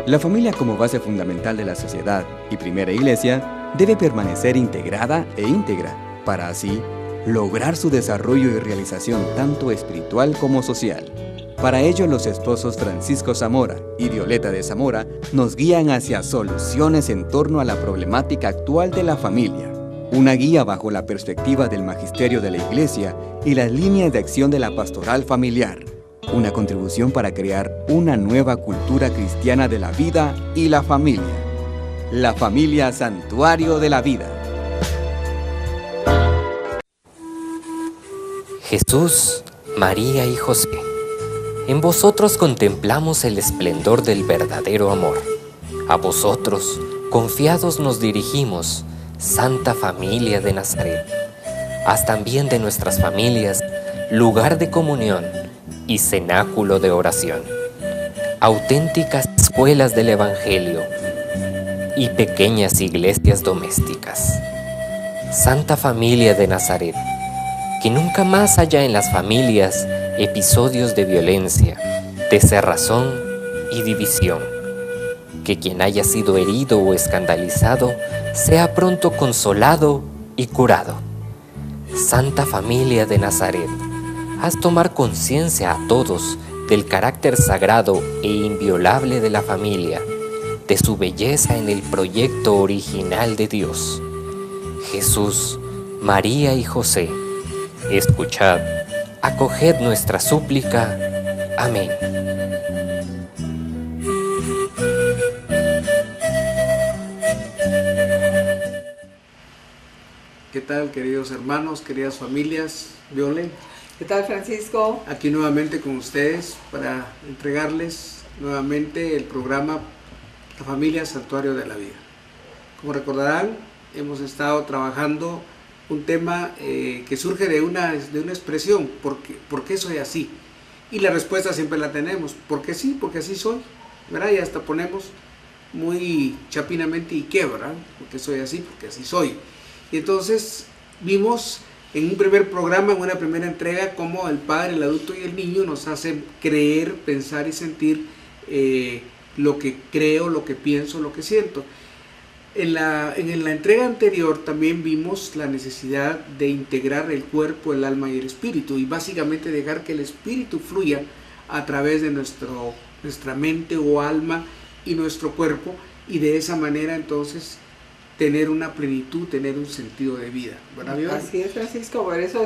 La familia como base fundamental de la sociedad y primera iglesia debe permanecer integrada e íntegra para así lograr su desarrollo y realización tanto espiritual como social. Para ello, los esposos Francisco Zamora y Violeta de Zamora nos guían hacia soluciones en torno a la problemática actual de la familia. Una guía bajo la perspectiva del magisterio de la Iglesia y las líneas de acción de la pastoral familiar. Una contribución para crear una nueva cultura cristiana de la vida y la familia. La familia Santuario de la Vida. Jesús, María y José, en vosotros contemplamos el esplendor del verdadero amor. A vosotros, confiados nos dirigimos, Santa Familia de Nazaret. Haz también de nuestras familias lugar de comunión y cenáculo de oración, auténticas escuelas del Evangelio y pequeñas iglesias domésticas. Santa Familia de Nazaret, que nunca más haya en las familias episodios de violencia, de cerrazón y división. Que quien haya sido herido o escandalizado sea pronto consolado y curado. Santa Familia de Nazaret, haz tomar conciencia a todos del carácter sagrado e inviolable de la familia, de su belleza en el proyecto original de Dios. Jesús, María y José, escuchad, acoged nuestra súplica. Amén. ¿Qué tal, queridos hermanos, queridas familias? Viole. ¿Qué tal, Francisco? Aquí nuevamente con ustedes para entregarles nuevamente el programa La Familia Santuario de la Vida. Como recordarán, hemos estado trabajando un tema que surge de una expresión, ¿por qué soy así? Y la respuesta siempre la tenemos, porque sí, porque así soy, ¿verdad? Y hasta ponemos muy chapinamente ¿y qué, verdad? Porque soy así, porque así soy. Y entonces vimos en un primer programa, en una primera entrega, cómo el padre, el adulto y el niño nos hacen creer, pensar y sentir lo que creo, lo que pienso, lo que siento. En la entrega anterior también vimos la necesidad de integrar el cuerpo, el alma y el espíritu, y básicamente dejar que el espíritu fluya a través de nuestra mente o alma y nuestro cuerpo, y de esa manera entonces tener una plenitud, tener un sentido de vida, ¿verdad, Viola? Así es, Francisco, por eso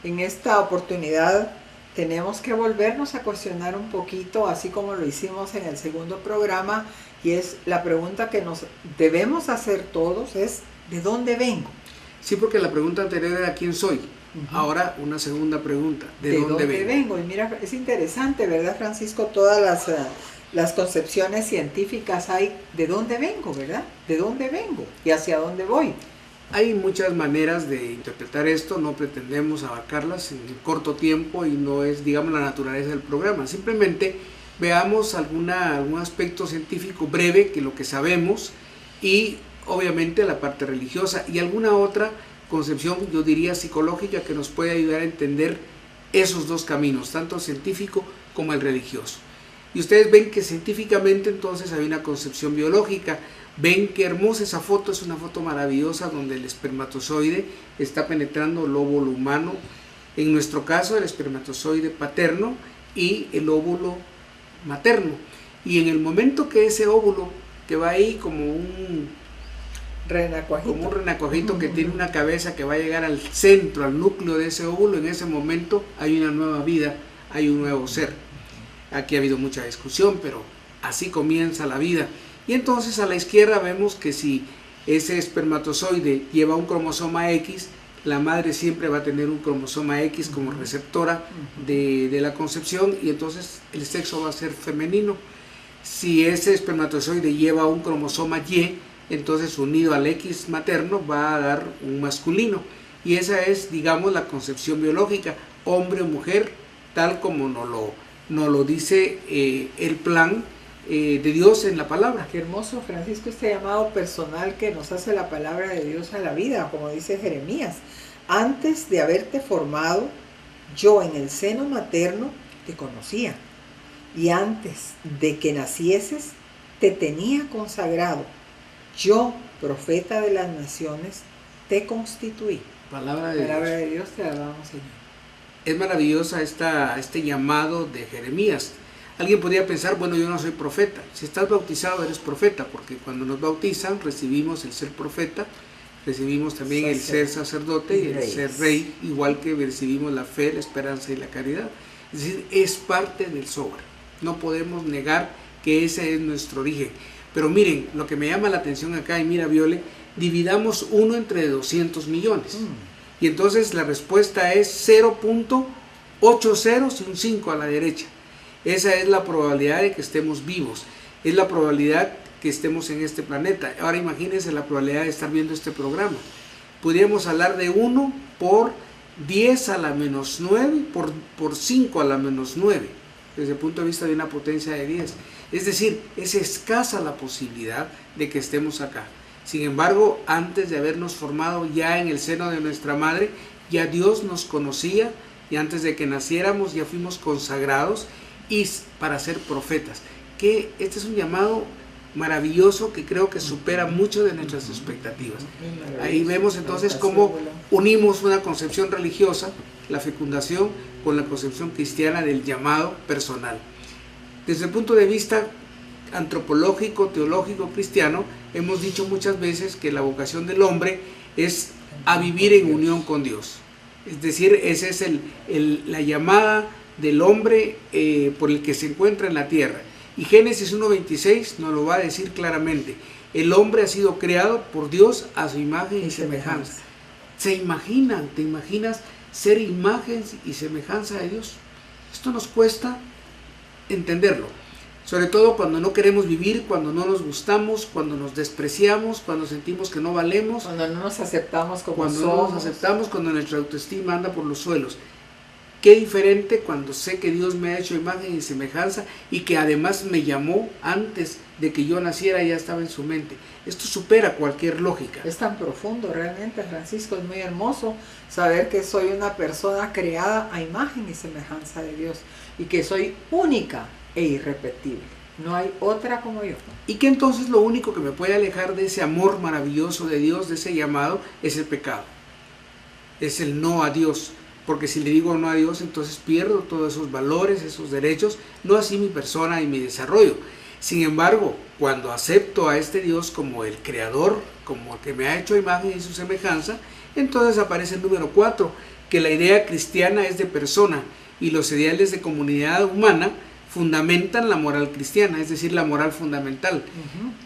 en esta oportunidad tenemos que volvernos a cuestionar un poquito, así como lo hicimos en el segundo programa, y es la pregunta que nos debemos hacer todos, es ¿de dónde vengo? Sí, porque la pregunta anterior era ¿quién soy? Ahora una segunda pregunta, ¿de dónde vengo? Y mira, es interesante, ¿verdad, Francisco? Todas las concepciones científicas hay de dónde vengo, ¿verdad? ¿De dónde vengo? ¿Y hacia dónde voy? Hay muchas maneras de interpretar esto, no pretendemos abarcarlas en corto tiempo y no es, digamos, la naturaleza del programa. Simplemente veamos algún aspecto científico breve, que lo que sabemos, y obviamente la parte religiosa y alguna otra concepción, yo diría psicológica, que nos puede ayudar a entender esos dos caminos, tanto el científico como el religioso. Y ustedes ven que científicamente entonces hay una concepción biológica. Ven qué hermosa esa foto, es una foto maravillosa donde el espermatozoide está penetrando el óvulo humano, en nuestro caso el espermatozoide paterno y el óvulo materno. Y en el momento que ese óvulo, que va ahí como un renacuajito que tiene una cabeza que va a llegar al centro, al núcleo de ese óvulo, en ese momento hay una nueva vida, hay un nuevo ser. Aquí ha habido mucha discusión, pero así comienza la vida. Y entonces a la izquierda vemos que si ese espermatozoide lleva un cromosoma X, la madre siempre va a tener un cromosoma X como receptora de la concepción, y entonces el sexo va a ser femenino. Si ese espermatozoide lleva un cromosoma Y, entonces unido al X materno va a dar un masculino. Y esa es, digamos, la concepción biológica, hombre o mujer, tal como nos lo dice el plan de Dios en la palabra. Qué hermoso, Francisco, este llamado personal que nos hace la palabra de Dios a la vida, como dice Jeremías. Antes de haberte formado, yo en el seno materno te conocía, y antes de que nacieses, te tenía consagrado. Yo, profeta de las naciones, te constituí. Palabra de Dios, te alabamos, Señor. Es maravillosa este llamado de Jeremías. Alguien podría pensar, bueno, yo no soy profeta. Si estás bautizado, eres profeta, porque cuando nos bautizan recibimos el ser profeta, recibimos también el ser sacerdote y el ser rey, igual que recibimos la fe, la esperanza y la caridad. Es decir, es parte del sobre. No podemos negar que ese es nuestro origen. Pero miren, lo que me llama la atención acá, y mira, Viole, dividamos 1 entre 200 millones. Y entonces la respuesta es 0.80 y un 5 a la derecha. Esa es la probabilidad de que estemos vivos. Es la probabilidad que estemos en este planeta. Ahora imagínense la probabilidad de estar viendo este programa. Podríamos hablar de 1 por 10 a la menos 9, por 5 a la menos 9, desde el punto de vista de una potencia de 10. Es decir, es escasa la posibilidad de que estemos acá. Sin embargo, antes de habernos formado ya en el seno de nuestra madre, ya Dios nos conocía, y antes de que naciéramos ya fuimos consagrados y para ser profetas. Que este es un llamado maravilloso que creo que supera mucho de nuestras expectativas. Ahí vemos entonces cómo unimos una concepción religiosa, la fecundación, con la concepción cristiana del llamado personal. Desde el punto de vista antropológico, teológico, cristiano, hemos dicho muchas veces que la vocación del hombre es a vivir en unión con Dios. Es decir, esa es la llamada del hombre por el que se encuentra en la tierra. Y Génesis 1:26 nos lo va a decir claramente. El hombre ha sido creado por Dios a su imagen y semejanza. ¿Te imaginas ser imagen y semejanza de Dios? Esto nos cuesta entenderlo. Sobre todo cuando no queremos vivir, cuando no nos gustamos, cuando nos despreciamos, cuando sentimos que no valemos. Cuando no nos aceptamos como somos. Cuando no nos aceptamos, cuando nuestra autoestima anda por los suelos. Qué diferente cuando sé que Dios me ha hecho imagen y semejanza y que además me llamó antes de que yo naciera, ya estaba en su mente. Esto supera cualquier lógica. Es tan profundo realmente, Francisco, es muy hermoso saber que soy una persona creada a imagen y semejanza de Dios y que soy única e irrepetible. No hay otra como yo. Y que entonces lo único que me puede alejar de ese amor maravilloso de Dios, de ese llamado, es el pecado. Es el no a Dios. Porque si le digo no a Dios, entonces pierdo todos esos valores, esos derechos, no así mi persona y mi desarrollo. Sin embargo, cuando acepto a este Dios como el creador, como el que me ha hecho imagen y su semejanza, entonces aparece el número 4, que la idea cristiana es de persona y los ideales de comunidad humana fundamentan la moral cristiana, es decir, la moral fundamental.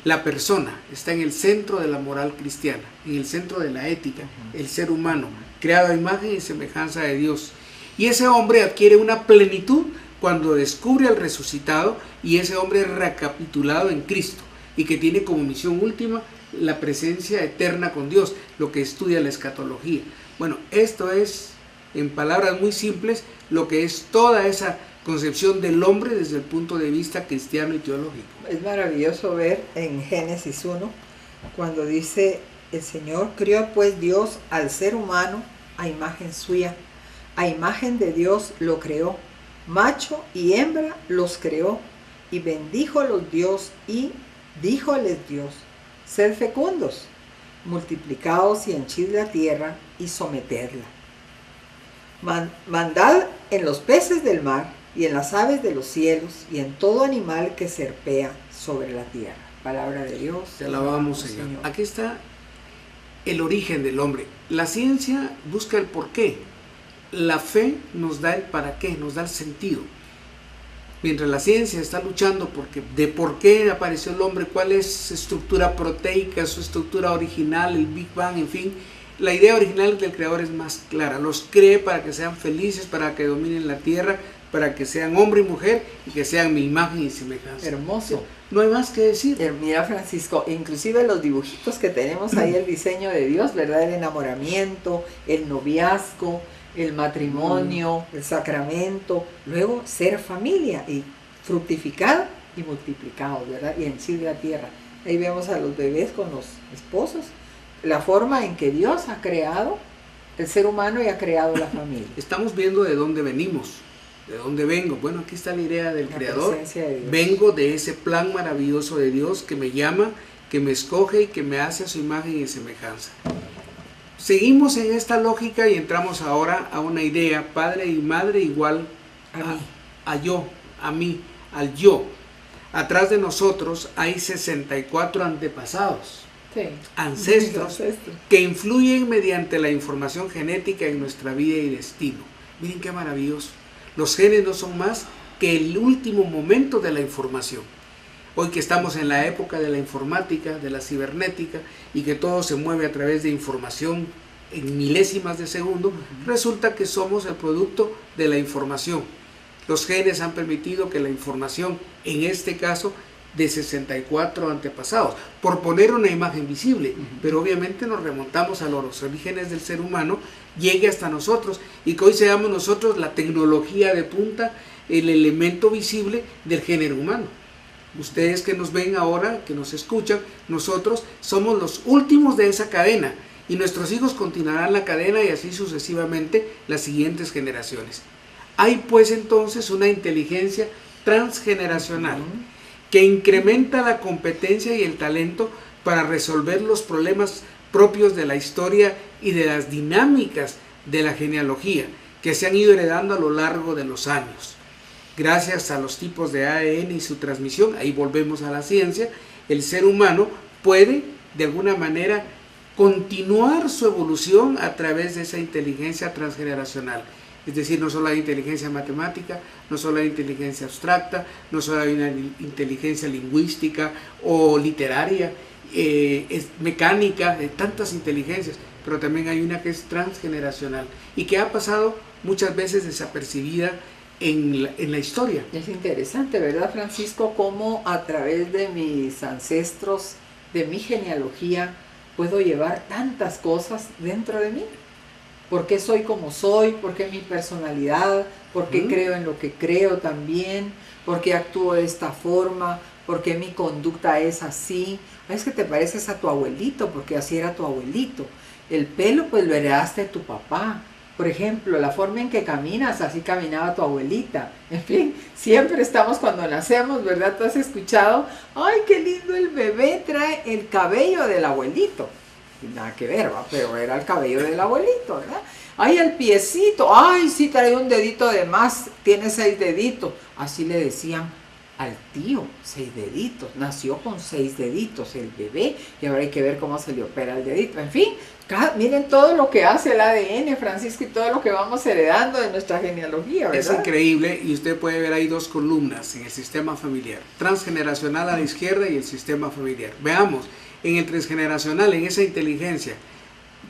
La persona está en el centro de la moral cristiana, en el centro de la ética, el ser humano, creado a imagen y semejanza de Dios. Y ese hombre adquiere una plenitud cuando descubre al resucitado y ese hombre es recapitulado en Cristo y que tiene como misión última la presencia eterna con Dios, lo que estudia la escatología. Bueno, esto es, en palabras muy simples, lo que es toda esa concepción del hombre desde el punto de vista cristiano y teológico. Es maravilloso ver en Génesis 1 cuando dice: el Señor crió pues Dios al ser humano a imagen suya, a imagen de Dios lo creó, macho y hembra los creó, y bendíjolos Dios y díjoles Dios: sed fecundos, multiplicaos y henchid la tierra y sometedla. Mandad en los peces del mar y en las aves de los cielos y en todo animal que serpea sobre la tierra. Palabra de Dios. Te alabamos, Señor. Aquí está el origen del hombre. La ciencia busca el porqué. La fe nos da el para qué, nos da el sentido. Mientras la ciencia está luchando de por qué apareció el hombre, cuál es su estructura proteica, su estructura original, el Big Bang, en fin, la idea original del Creador es más clara. Los cree para que sean felices, para que dominen la tierra, para que sean hombre y mujer y que sean mi imagen y semejanza. Hermoso. No hay más que decir. Mira, Francisco, inclusive los dibujitos que tenemos ahí, el diseño de Dios, ¿verdad? El enamoramiento, el noviazgo, el matrimonio, el sacramento, luego ser familia y fructificado y multiplicado, ¿verdad? Y henchir la tierra. Ahí vemos a los bebés con los esposos, la forma en que Dios ha creado el ser humano y ha creado la familia. Estamos viendo de dónde venimos. ¿De dónde vengo? Bueno, aquí está la idea del Creador. De vengo de ese plan maravilloso de Dios que me llama, que me escoge y que me hace a su imagen y semejanza. Seguimos en esta lógica y entramos ahora a una idea, padre y madre igual a yo, a mí, al yo. Atrás de nosotros hay 64 antepasados, ancestros, que influyen mediante la información genética en nuestra vida y destino. Miren qué maravilloso. Los genes no son más que el último momento de la información. Hoy que estamos en la época de la informática, de la cibernética, y que todo se mueve a través de información en milésimas de segundo, resulta que somos el producto de la información. Los genes han permitido que la información, en este caso, de 64 antepasados, por poner una imagen visible, pero obviamente nos remontamos a los orígenes del ser humano, llegue hasta nosotros, y que hoy seamos nosotros la tecnología de punta, el elemento visible del género humano. Ustedes que nos ven ahora, que nos escuchan, nosotros somos los últimos de esa cadena, y nuestros hijos continuarán la cadena y así sucesivamente las siguientes generaciones. Hay pues entonces una inteligencia transgeneracional que incrementa la competencia y el talento para resolver los problemas propios de la historia y de las dinámicas de la genealogía que se han ido heredando a lo largo de los años. Gracias a los tipos de ADN y su transmisión, ahí volvemos a la ciencia, el ser humano puede de alguna manera continuar su evolución a través de esa inteligencia transgeneracional. Es decir, no solo hay inteligencia matemática, no solo hay inteligencia abstracta, no solo hay una inteligencia lingüística o literaria, mecánica, tantas inteligencias, pero también hay una que es transgeneracional y que ha pasado muchas veces desapercibida en la historia. Es interesante, ¿verdad, Francisco? Cómo a través de mis ancestros, de mi genealogía, puedo llevar tantas cosas dentro de mí. ¿Por qué soy como soy? ¿Por qué mi personalidad? ¿Por qué creo en lo que creo también? ¿Por qué actúo de esta forma? ¿Por qué mi conducta es así? Es que te pareces a tu abuelito, porque así era tu abuelito. El pelo, pues lo heredaste de tu papá. Por ejemplo, la forma en que caminas, así caminaba tu abuelita. En fin, siempre estamos cuando nacemos, ¿verdad? Tú has escuchado, ¡ay, qué lindo el bebé! Trae el cabello del abuelito. Nada que ver, ¿va? Pero era el cabello del abuelito, ¿verdad? ¡Ay, el piecito! ¡Ay, sí, trae un dedito de más! Tiene 6 deditos. Así le decían al tío, 6 deditos. Nació con 6 deditos el bebé y ahora hay que ver cómo se le opera el dedito. En fin, miren todo lo que hace el ADN, Francisco, y todo lo que vamos heredando de nuestra genealogía, ¿verdad? Es increíble, y usted puede ver ahí 2 columnas en el sistema familiar. Transgeneracional a la izquierda y el sistema familiar. Veamos. En el transgeneracional, en esa inteligencia,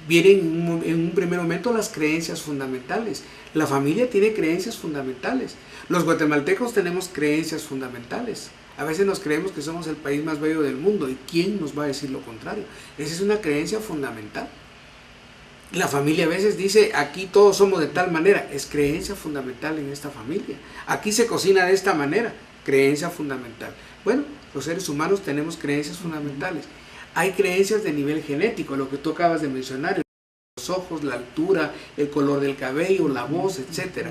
vienen en un primer momento las creencias fundamentales. La familia tiene creencias fundamentales. Los guatemaltecos tenemos creencias fundamentales. A veces nos creemos que somos el país más bello del mundo. ¿Y quién nos va a decir lo contrario? Esa es una creencia fundamental. La familia a veces dice, aquí todos somos de tal manera. Es creencia fundamental en esta familia. Aquí se cocina de esta manera. Creencia fundamental. Bueno, los seres humanos tenemos creencias fundamentales. Hay creencias de nivel genético, lo que tú acabas de mencionar, los ojos, la altura, el color del cabello, la voz, etc.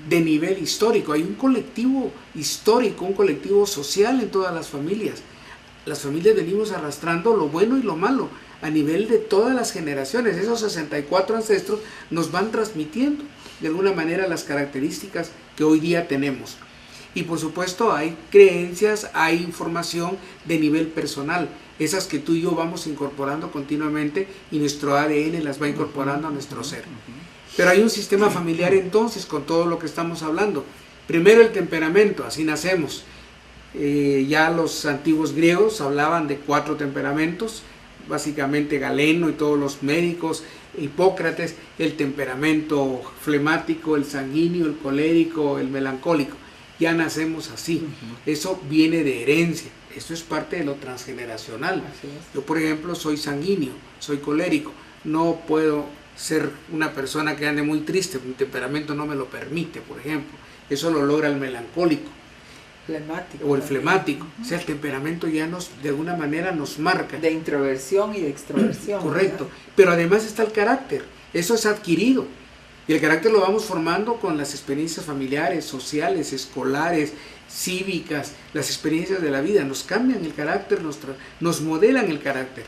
De nivel histórico, hay un colectivo histórico, un colectivo social en todas las familias. Las familias venimos arrastrando lo bueno y lo malo a nivel de todas las generaciones. Esos 64 ancestros nos van transmitiendo de alguna manera las características que hoy día tenemos. Y por supuesto hay creencias, hay información de nivel personal, esas que tú y yo vamos incorporando continuamente y nuestro ADN las va incorporando a nuestro ser. Pero hay un sistema familiar entonces con todo lo que estamos hablando. Primero el temperamento, así nacemos. Ya los antiguos griegos hablaban de 4 temperamentos, básicamente Galeno y todos los médicos, Hipócrates, el temperamento flemático, el sanguíneo, el colérico, el melancólico. Ya nacemos así. Eso viene de herencia. Esto es parte de lo transgeneracional. Yo, por ejemplo, soy sanguíneo, soy colérico. No puedo ser una persona que ande muy triste, mi temperamento no me lo permite, por ejemplo. Eso lo logra el melancólico. Flemático. O el flemático. O sea, el temperamento ya de alguna manera nos marca. De introversión y de extroversión. Correcto. ¿verdad? Pero además está el carácter. Eso es adquirido. Y el carácter lo vamos formando con las experiencias familiares, sociales, escolares, cívicas, las experiencias de la vida. Nos cambian el carácter, nos modelan el carácter.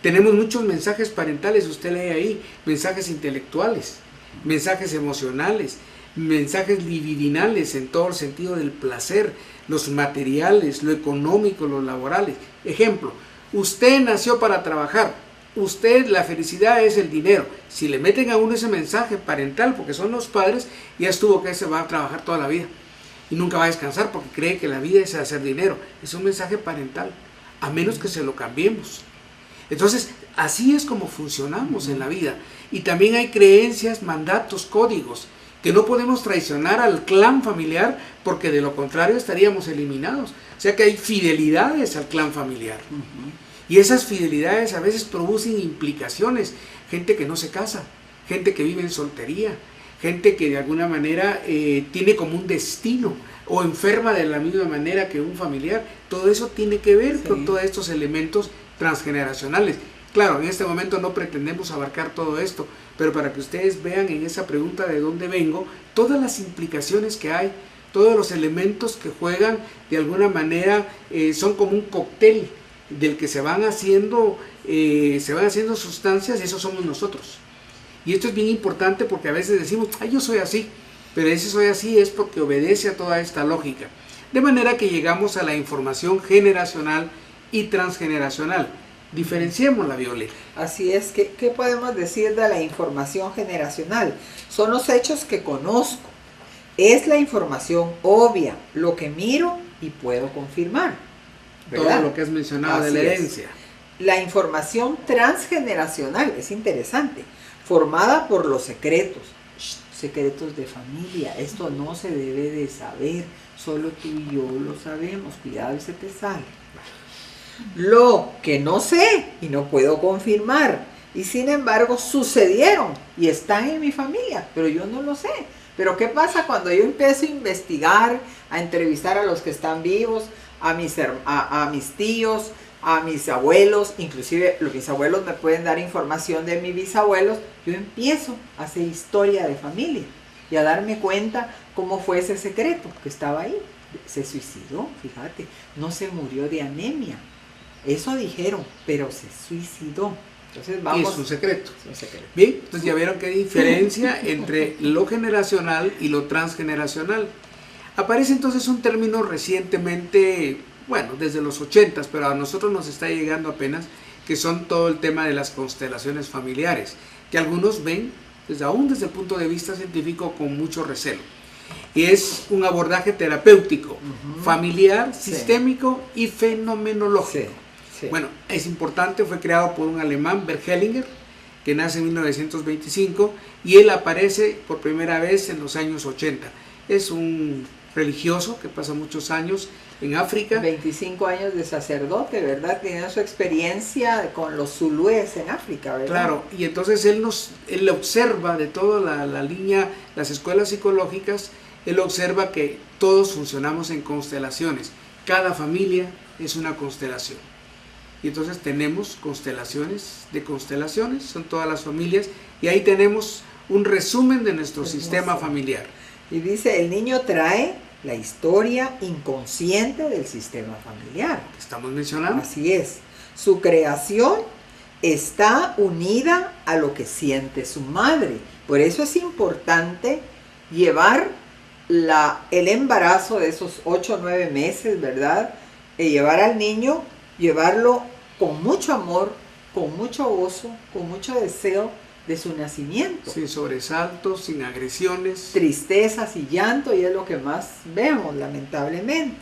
Tenemos muchos mensajes parentales, usted lee ahí, mensajes intelectuales, mensajes emocionales, mensajes libidinales en todo el sentido del placer, los materiales, lo económico, los laborales. Ejemplo, usted nació para trabajar, usted, la felicidad es el dinero. Si le meten a uno ese mensaje parental, porque son los padres, ya estuvo que se va a trabajar toda la vida y nunca va a descansar porque cree que la vida es hacer dinero. Es un mensaje parental, a menos que se lo cambiemos. Entonces, así es como funcionamos en la vida. Y también hay creencias, mandatos, códigos, que no podemos traicionar al clan familiar porque de lo contrario estaríamos eliminados. O sea que hay fidelidades al clan familiar. Y esas fidelidades a veces producen implicaciones. Gente que no se casa, gente que vive en soltería, gente que de alguna manera tiene como un destino o enferma de la misma manera que un familiar. Todo eso tiene que ver con todos estos elementos transgeneracionales. Claro, en este momento no pretendemos abarcar todo esto, pero para que ustedes vean en esa pregunta de dónde vengo, todas las implicaciones que hay, todos los elementos que juegan de alguna manera, son como un cóctel del que se van haciendo sustancias, y eso somos nosotros. Y esto es bien importante porque a veces decimos, ay, yo soy así, pero ese soy así es porque obedece a toda esta lógica. De manera que llegamos a la información generacional y transgeneracional. Diferenciémosla, Violeta. Así es, ¿qué podemos decir de la información generacional? Son los hechos que conozco, es la información obvia, lo que miro y puedo confirmar, ¿verdad? Todo lo que has mencionado de la herencia. La información transgeneracional es interesante, formada por los secretos, secretos de familia. Esto no se debe de saber, solo tú y yo lo sabemos, cuidado y se te sale. Lo que no sé y no puedo confirmar, y sin embargo sucedieron y están en mi familia, pero yo no lo sé. Pero ¿qué pasa cuando yo empiezo a investigar, a entrevistar a los que están vivos, a mis tíos, a mis abuelos? Inclusive los bisabuelos me pueden dar información de mis bisabuelos. Yo empiezo a hacer historia de familia y a darme cuenta cómo fue ese secreto que estaba ahí. Se suicidó, fíjate, no se murió de anemia. Eso dijeron, pero se suicidó. Entonces vamos. Es un secreto. Es un secreto. Bien, entonces ya vieron qué diferencia entre lo generacional y lo transgeneracional. Aparece entonces un término recientemente, bueno, desde los 80s, pero a nosotros nos está llegando apenas, que son todo el tema de las constelaciones familiares, que algunos ven, aún desde el punto de vista científico, con mucho recelo. Y es un abordaje terapéutico, familiar, sistémico y fenomenológico. Sí. Bueno, es importante, fue creado por un alemán, Bert Hellinger, que nace en 1925, y él aparece por primera vez en los años 80. Es un religioso que pasa muchos años en África. 25 años de sacerdote, ¿verdad? Tiene su experiencia con los zulúes en África, ¿verdad? Claro, y entonces él observa de toda la línea, las escuelas psicológicas, él observa que todos funcionamos en constelaciones. Cada familia es una constelación. Y entonces tenemos constelaciones de constelaciones, son todas las familias, y ahí tenemos un resumen de nuestro sistema familiar. Y dice, el niño trae la historia inconsciente del sistema familiar. ¿Qué estamos mencionando? Así es. Su creación está unida a lo que siente su madre. Por eso es importante llevar el embarazo de esos 8 o 9 meses, ¿verdad? Y llevar al niño, llevarlo con mucho amor, con mucho gozo, con mucho deseo de su nacimiento. Sin sobresaltos, sin agresiones. Tristezas y llanto, y es lo que más vemos, lamentablemente.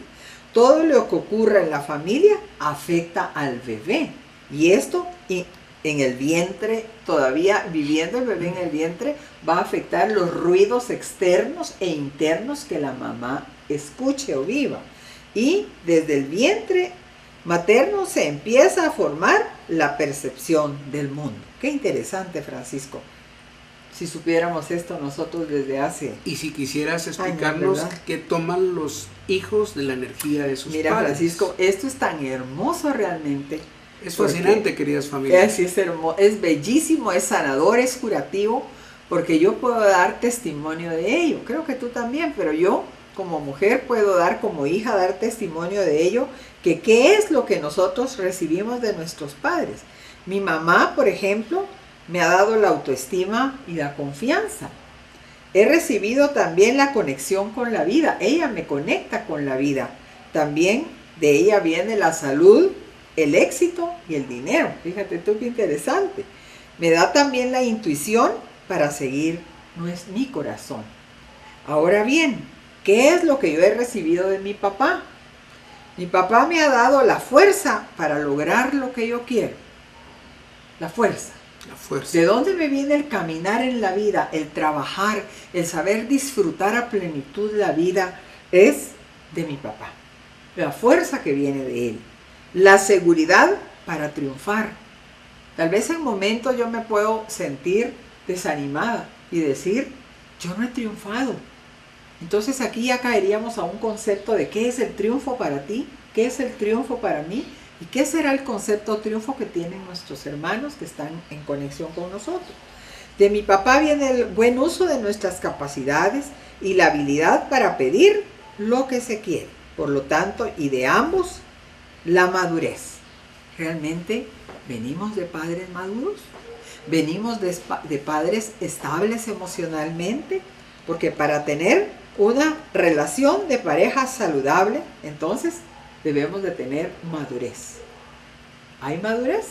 Todo lo que ocurra en la familia afecta al bebé. Y esto en el vientre, todavía viviendo el bebé en el vientre, va a afectar los ruidos externos e internos que la mamá escuche o viva. Y desde el vientre materno se empieza a formar la percepción del mundo. Qué interesante, Francisco. Si supiéramos esto nosotros desde hace... Y si quisieras explicarnos qué toman los hijos de la energía de sus padres. Mira, Francisco, esto es tan hermoso realmente. Es fascinante, queridas familias. Es bellísimo, es sanador, es curativo, porque yo puedo dar testimonio de ello. Creo que tú también, pero yo como mujer puedo dar, como hija, dar testimonio de ello, que qué es lo que nosotros recibimos de nuestros padres. Mi mamá, por ejemplo, me ha dado la autoestima y la confianza. He recibido también la conexión con la vida. Ella me conecta con la vida. También de ella viene la salud, el éxito y el dinero. Fíjate tú qué interesante. Me da también la intuición para seguir mi corazón. Ahora bien, ¿qué es lo que yo he recibido de mi papá? Mi papá me ha dado la fuerza para lograr lo que yo quiero. La fuerza. La fuerza. ¿De dónde me viene el caminar en la vida, el trabajar, el saber disfrutar a plenitud la vida? Es de mi papá. La fuerza que viene de él. La seguridad para triunfar. Tal vez en momentos yo me puedo sentir desanimada y decir, yo no he triunfado. Entonces aquí ya caeríamos a un concepto de qué es el triunfo para ti, qué es el triunfo para mí y qué será el concepto de triunfo que tienen nuestros hermanos que están en conexión con nosotros. De mi papá viene el buen uso de nuestras capacidades y la habilidad para pedir lo que se quiere. Por lo tanto, y de ambos, la madurez. ¿Realmente venimos de padres maduros? ¿Venimos de padres estables emocionalmente? Porque para tener una relación de pareja saludable, entonces debemos de tener madurez. ¿Hay madurez?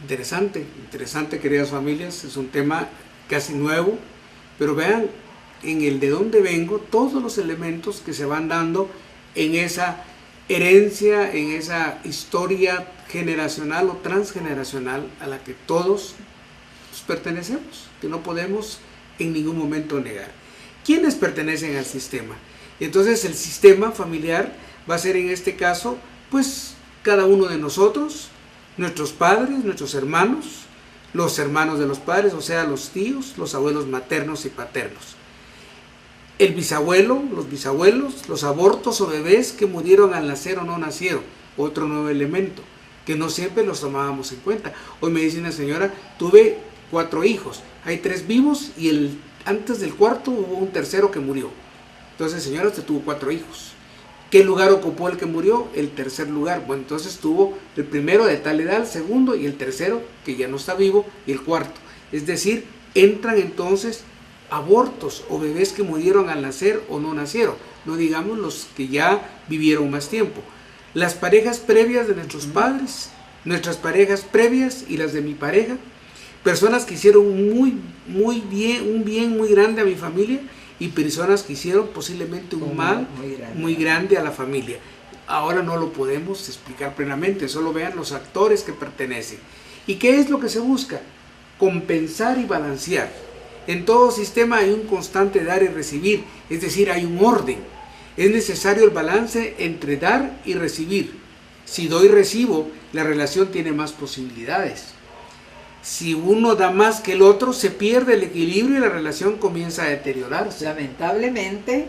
Interesante, queridas familias. Es un tema casi nuevo, pero vean en el de dónde vengo todos los elementos que se van dando en esa herencia, en esa historia generacional o transgeneracional a la que todos pertenecemos, que no podemos en ningún momento negar. ¿Quiénes pertenecen al sistema? Y entonces el sistema familiar va a ser en este caso, pues cada uno de nosotros, nuestros padres, nuestros hermanos, los hermanos de los padres, o sea, los tíos, los abuelos maternos y paternos. El bisabuelo, los bisabuelos, los abortos o bebés que murieron al nacer o no nacieron, otro nuevo elemento, que no siempre los tomábamos en cuenta. Hoy me dice una señora, tuve 4 hijos, hay 3 vivos y antes del cuarto hubo un tercero que murió. Entonces, señora, usted tuvo 4 hijos. ¿Qué lugar ocupó el que murió? El tercer lugar. Bueno, entonces tuvo el primero de tal edad, el segundo y el tercero que ya no está vivo y el cuarto. Es decir, entran entonces abortos o bebés que murieron al nacer o no nacieron. No digamos los que ya vivieron más tiempo. Las parejas previas de nuestros padres, nuestras parejas previas y las de mi pareja, personas que hicieron un bien muy grande a mi familia y personas que hicieron posiblemente un mal muy grande a la familia. Ahora no lo podemos explicar plenamente, solo vean los actores que pertenecen. ¿Y qué es lo que se busca? Compensar y balancear. En todo sistema hay un constante dar y recibir, es decir, hay un orden. Es necesario el balance entre dar y recibir. Si doy y recibo, la relación tiene más posibilidades. Si uno da más que el otro, se pierde el equilibrio y la relación comienza a deteriorarse. Lamentablemente,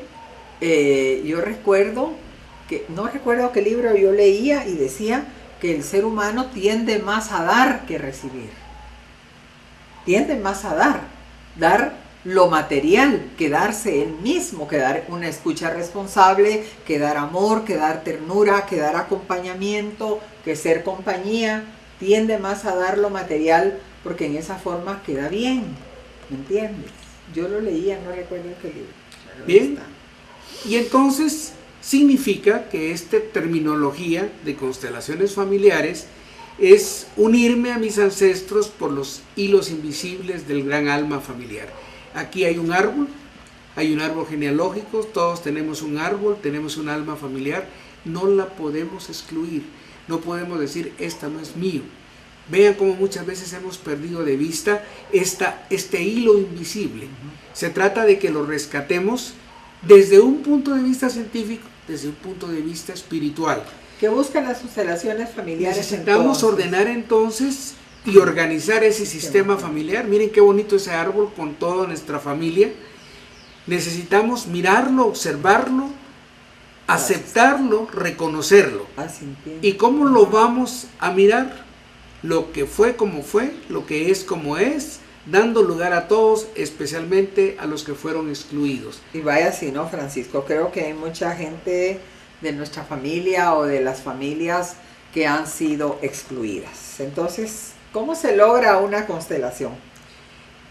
yo recuerdo no recuerdo qué libro yo leía y decía que el ser humano tiende más a dar que recibir. Tiende más a dar lo material, que darse él mismo, que dar una escucha responsable, que dar amor, que dar ternura, que dar acompañamiento, que ser compañía. Tiende más a dar lo material porque en esa forma queda bien, ¿me entiendes? Yo lo leía, no recuerdo qué libro. Bien, y entonces significa que esta terminología de constelaciones familiares es unirme a mis ancestros por los hilos invisibles del gran alma familiar. Aquí hay un árbol genealógico, todos tenemos un árbol, tenemos un alma familiar, no la podemos excluir, no podemos decir esta no es mío. Vean cómo muchas veces hemos perdido de vista este hilo invisible. Se trata de que lo rescatemos desde un punto de vista científico, desde un punto de vista espiritual. ¿Qué buscan las constelaciones familiares? Necesitamos ordenar entonces y organizar ese sistema familiar. Miren qué bonito ese árbol con toda nuestra familia. Necesitamos mirarlo, observarlo, aceptarlo, reconocerlo. ¿Y cómo lo vamos a mirar? Lo que fue como fue, lo que es como es, dando lugar a todos, especialmente a los que fueron excluidos. Y vaya si no, Francisco, creo que hay mucha gente de nuestra familia o de las familias que han sido excluidas. Entonces, ¿cómo se logra una constelación?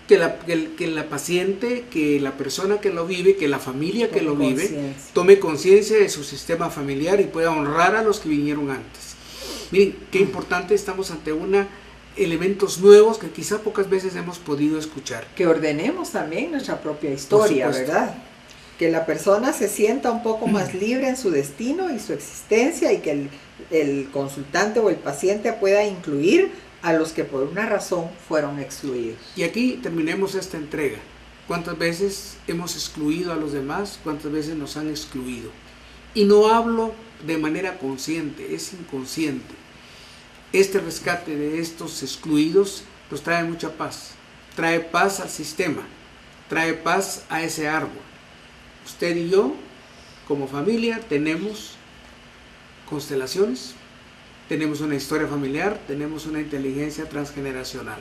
Que la paciente, que la persona que lo vive, que la familia que lo vive, tome conciencia de su sistema familiar y pueda honrar a los que vinieron antes. Miren, qué importante, estamos ante elementos nuevos que quizá pocas veces hemos podido escuchar. Que ordenemos también nuestra propia historia, ¿verdad? Que la persona se sienta un poco más libre en su destino y su existencia, y que el consultante o el paciente pueda incluir a los que por una razón fueron excluidos. Y aquí terminemos esta entrega. ¿Cuántas veces hemos excluido a los demás? ¿Cuántas veces nos han excluido? Y no hablo de manera consciente, es inconsciente. Este rescate de estos excluidos nos trae mucha paz. Trae paz al sistema, trae paz a ese árbol. Usted y yo, como familia, tenemos constelaciones, tenemos una historia familiar, tenemos una inteligencia transgeneracional.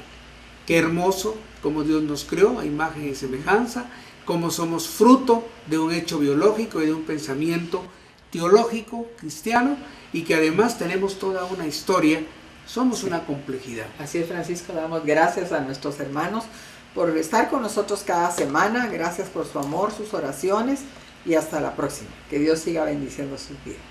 Qué hermoso como Dios nos creó a imagen y semejanza, como somos fruto de un hecho biológico y de un pensamiento teológico cristiano, y que además tenemos toda una historia. Somos una complejidad. Así es, Francisco, damos gracias a nuestros hermanos por estar con nosotros cada semana. Gracias por su amor, sus oraciones, y hasta la próxima. Que Dios siga bendiciendo sus vidas.